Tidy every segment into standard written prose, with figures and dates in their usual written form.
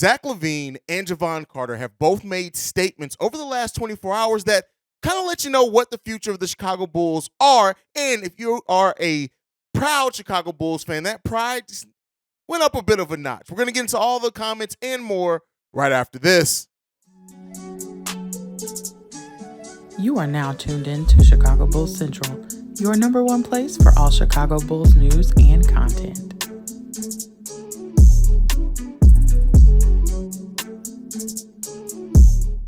Zach LaVine and Jevon Carter have both made statements over the last 24 hours that kind of let you know what the future of the Chicago Bulls are. And if you are a proud Chicago Bulls fan, that pride just went up a bit of a notch. We're going to get into all the comments and more right after this. You are now tuned in to Chicago Bulls Central, your number one place for all Chicago Bulls news and content.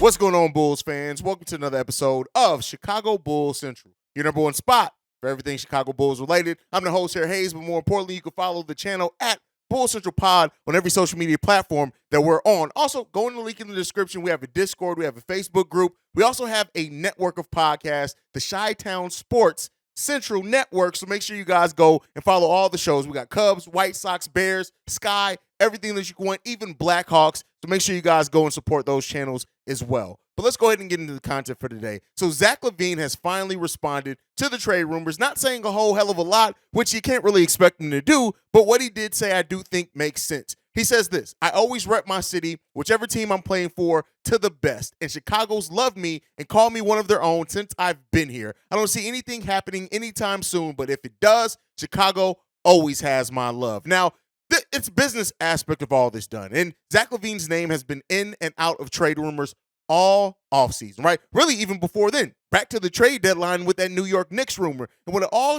What's going on, Bulls fans? Welcome to another episode of Chicago Bulls Central, your number one spot for everything Chicago Bulls related. I'm the host here, Haize, but more importantly, you can follow the channel at Bulls Central Pod on every social media platform that we're on. Also, go in the link in the description. We have a Discord. We have a Facebook group. We also have a network of podcasts, the Chi-Town Sports Central Network. So make sure you guys go and follow all the shows. We got Cubs, White Sox, Bears, Sky, everything that you want, even Blackhawks. So make sure you guys go and support those channels as well. But let's go ahead and get into the content for today. So Zach LaVine has finally responded to the trade rumors, not saying a whole hell of a lot, which you can't really expect him to do, but what he did say I do think makes sense. He says this: I always rep my city, whichever team I'm playing for, to the best. And Chicago's loved me and called me one of their own since I've been here. I don't see anything happening anytime soon, but if it does, Chicago always has my love. Now, it's business aspect of all this done. And Zach LaVine's name has been in and out of trade rumors all offseason, right? Really, even before then. Back to the trade deadline with that New York Knicks rumor. And when it all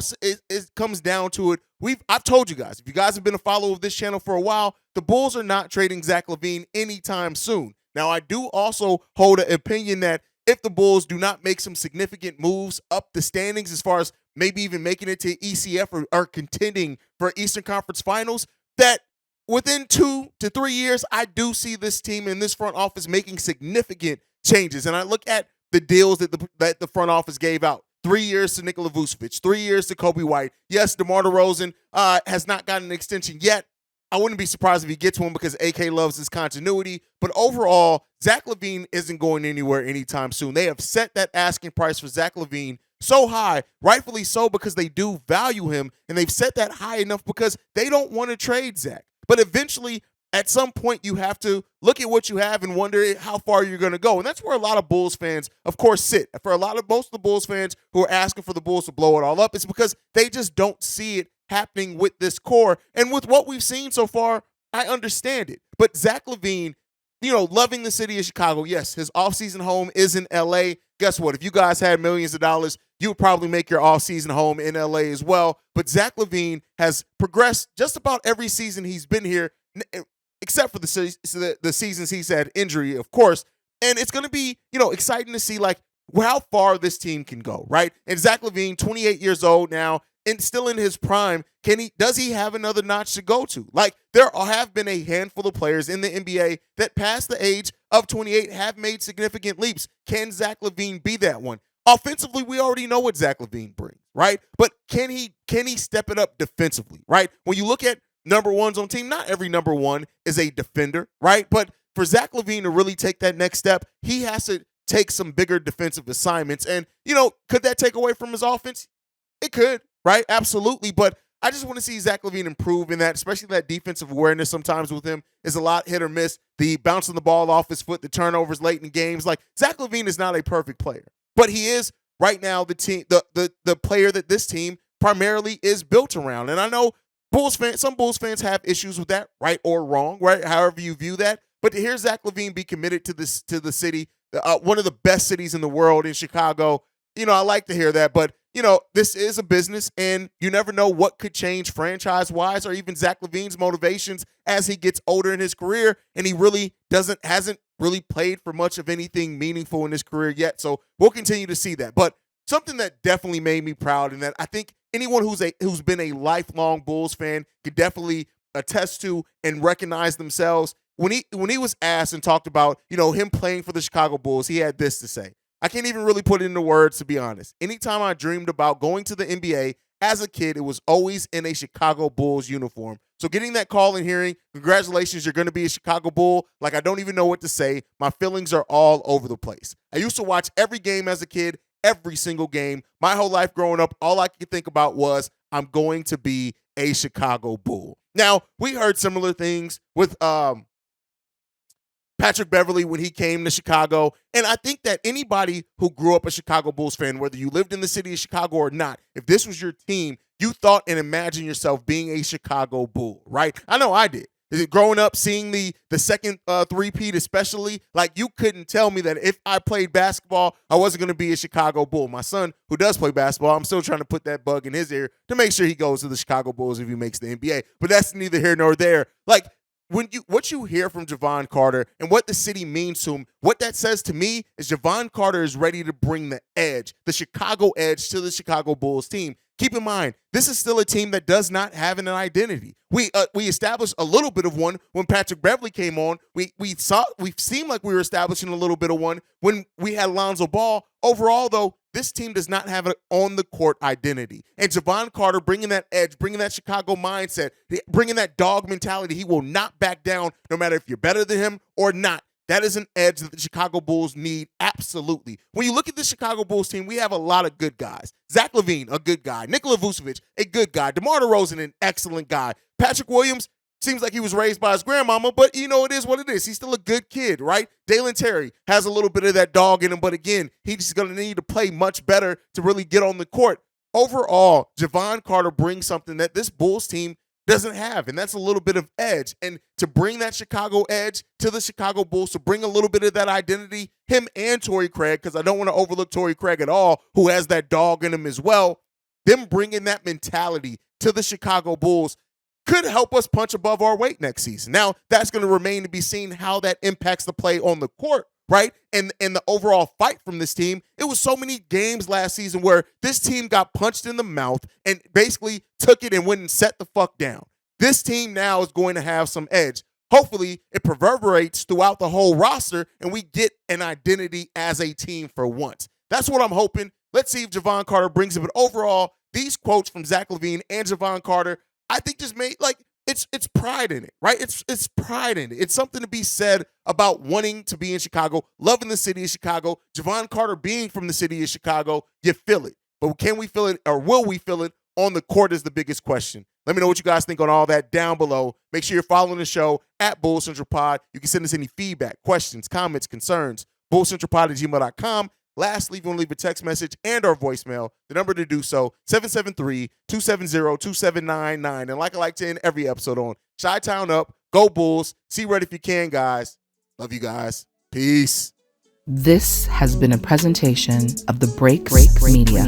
comes down to it, I've told you guys, if you guys have been a follower of this channel for a while, the Bulls are not trading Zach LaVine anytime soon. Now, I do also hold an opinion that if the Bulls do not make some significant moves up the standings as far as maybe even making it to ECF or contending for Eastern Conference Finals, that within 2 to 3 years, I do see this team in this front office making significant changes. And I look at the deals that the front office gave out. 3 years to Nikola Vucevic, 3 years to Kobe White. Yes, DeMar DeRozan has not gotten an extension yet. I wouldn't be surprised if he gets one because AK loves his continuity. But overall, Zach LaVine isn't going anywhere anytime soon. They have set that asking price for Zach LaVine so high, rightfully so, because they do value him, and they've set that high enough because they don't want to trade Zach. But eventually, at some point, you have to look at what you have and wonder how far you're going to go. And that's where a lot of Bulls fans, of course, sit. For most of the Bulls fans who are asking for the Bulls to blow it all up, it's because they just don't see it happening with this core. And with what we've seen so far, I understand it. But Zach LaVine, loving the city of Chicago, yes, his offseason home is in L.A. Guess what? If you guys had millions of dollars, you would probably make your offseason home in L.A. as well. But Zach LaVine has progressed just about every season he's been here, except for the seasons he's had injury, of course. And it's going to be, exciting to see, how far this team can go, right? And Zach LaVine, 28 years old now, and still in his prime, does he have another notch to go to? There have been a handful of players in the NBA that past the age of 28 have made significant leaps. Can Zach LaVine be that one? Offensively, we already know what Zach LaVine brings, right? But can he step it up defensively, right? When you look at number ones on team, not every number one is a defender, right? But for Zach LaVine to really take that next step, he has to take some bigger defensive assignments. And, could that take away from his offense? It could, right? Absolutely. But I just want to see Zach LaVine improve in that, especially that defensive awareness sometimes with him is a lot hit or miss. The bouncing the ball off his foot, the turnovers late in games. Zach LaVine is not a perfect player, but he is right now the player that this team primarily is built around. And I know some Bulls fans have issues with that, right or wrong, right? However you view that. But to hear Zach LaVine be committed to the city, one of the best cities in the world in Chicago, I like to hear that. But this is a business, and you never know what could change franchise-wise or even Zach LaVine's motivations as he gets older in his career, and he really hasn't really played for much of anything meaningful in his career yet. So we'll continue to see that. But something that definitely made me proud, and that I think anyone who's been a lifelong Bulls fan could definitely attest to and recognize themselves. When he was asked and talked about him playing for the Chicago Bulls, he had this to say. I can't even really put it into words, to be honest. Anytime I dreamed about going to the NBA as a kid, it was always in a Chicago Bulls uniform. So getting that call and hearing, congratulations, you're going to be a Chicago Bull, I don't even know what to say. My feelings are all over the place. I used to watch every game as a kid, every single game. My whole life growing up, all I could think about was I'm going to be a Chicago Bull. Now, we heard similar things with Patrick Beverley when he came to Chicago. And I think that anybody who grew up a Chicago Bulls fan, whether you lived in the city of Chicago or not, if this was your team, you thought and imagined yourself being a Chicago Bull, right? I know I did. Growing up, seeing the second three-peat especially, like you couldn't tell me that if I played basketball, I wasn't going to be a Chicago Bull. My son, who does play basketball, I'm still trying to put that bug in his ear to make sure he goes to the Chicago Bulls if he makes the NBA. But that's neither here nor there. Like, what you hear from Jevon Carter and what the city means to him, what that says to me is Jevon Carter is ready to bring the edge, the Chicago edge to the Chicago Bulls team. Keep in mind, this is still a team that does not have an identity. We established a little bit of one when Patrick Beverley came on. We seemed like we were establishing a little bit of one when we had Lonzo Ball. Overall, though, this team does not have an on-the-court identity. And Jevon Carter bringing that edge, bringing that Chicago mindset, bringing that dog mentality, he will not back down no matter if you're better than him or not. That is an edge that the Chicago Bulls need, absolutely. When you look at the Chicago Bulls team, we have a lot of good guys. Zach LaVine, a good guy. Nikola Vucevic, a good guy. DeMar DeRozan, an excellent guy. Patrick Williams, seems like he was raised by his grandmama, but you know, it is what it is. He's still a good kid, right? Dalen Terry has a little bit of that dog in him, but again, he's going to need to play much better to really get on the court. Overall, Jevon Carter brings something that this Bulls team doesn't have, and that's a little bit of edge. And to bring that Chicago edge to the Chicago Bulls, to bring a little bit of that identity, him and Torrey Craig, because I don't want to overlook Torrey Craig at all, who has that dog in him as well, them bringing that mentality to the Chicago Bulls could help us punch above our weight next season. Now, that's going to remain to be seen how that impacts the play on the court, right? And the overall fight from this team. It was so many games last season where this team got punched in the mouth and basically took it and went and set the fuck down. This team now is going to have some edge. Hopefully, it reverberates throughout the whole roster and we get an identity as a team for once. That's what I'm hoping. Let's see if Jevon Carter brings it. But overall, these quotes from Zach LaVine and Jevon Carter, I think just made, like, it's pride in it, right? It's pride in it. It's something to be said about wanting to be in Chicago, loving the city of Chicago. Jevon Carter being from the city of Chicago, you feel it. But can we feel it, or will we feel it on the court is the biggest question. Let me know what you guys think on all that down below. Make sure you're following the show at Bull Central Pod. You can send us any feedback, questions, comments, concerns, bullcentralpod@gmail.com. Lastly, if you want to leave a text message and or voicemail, the number to do so, 773-270-2799. And like I like to end every episode on, Chi-Town up, go Bulls, see red if you can, guys. Love you guys. Peace. This has been a presentation of the Break Media.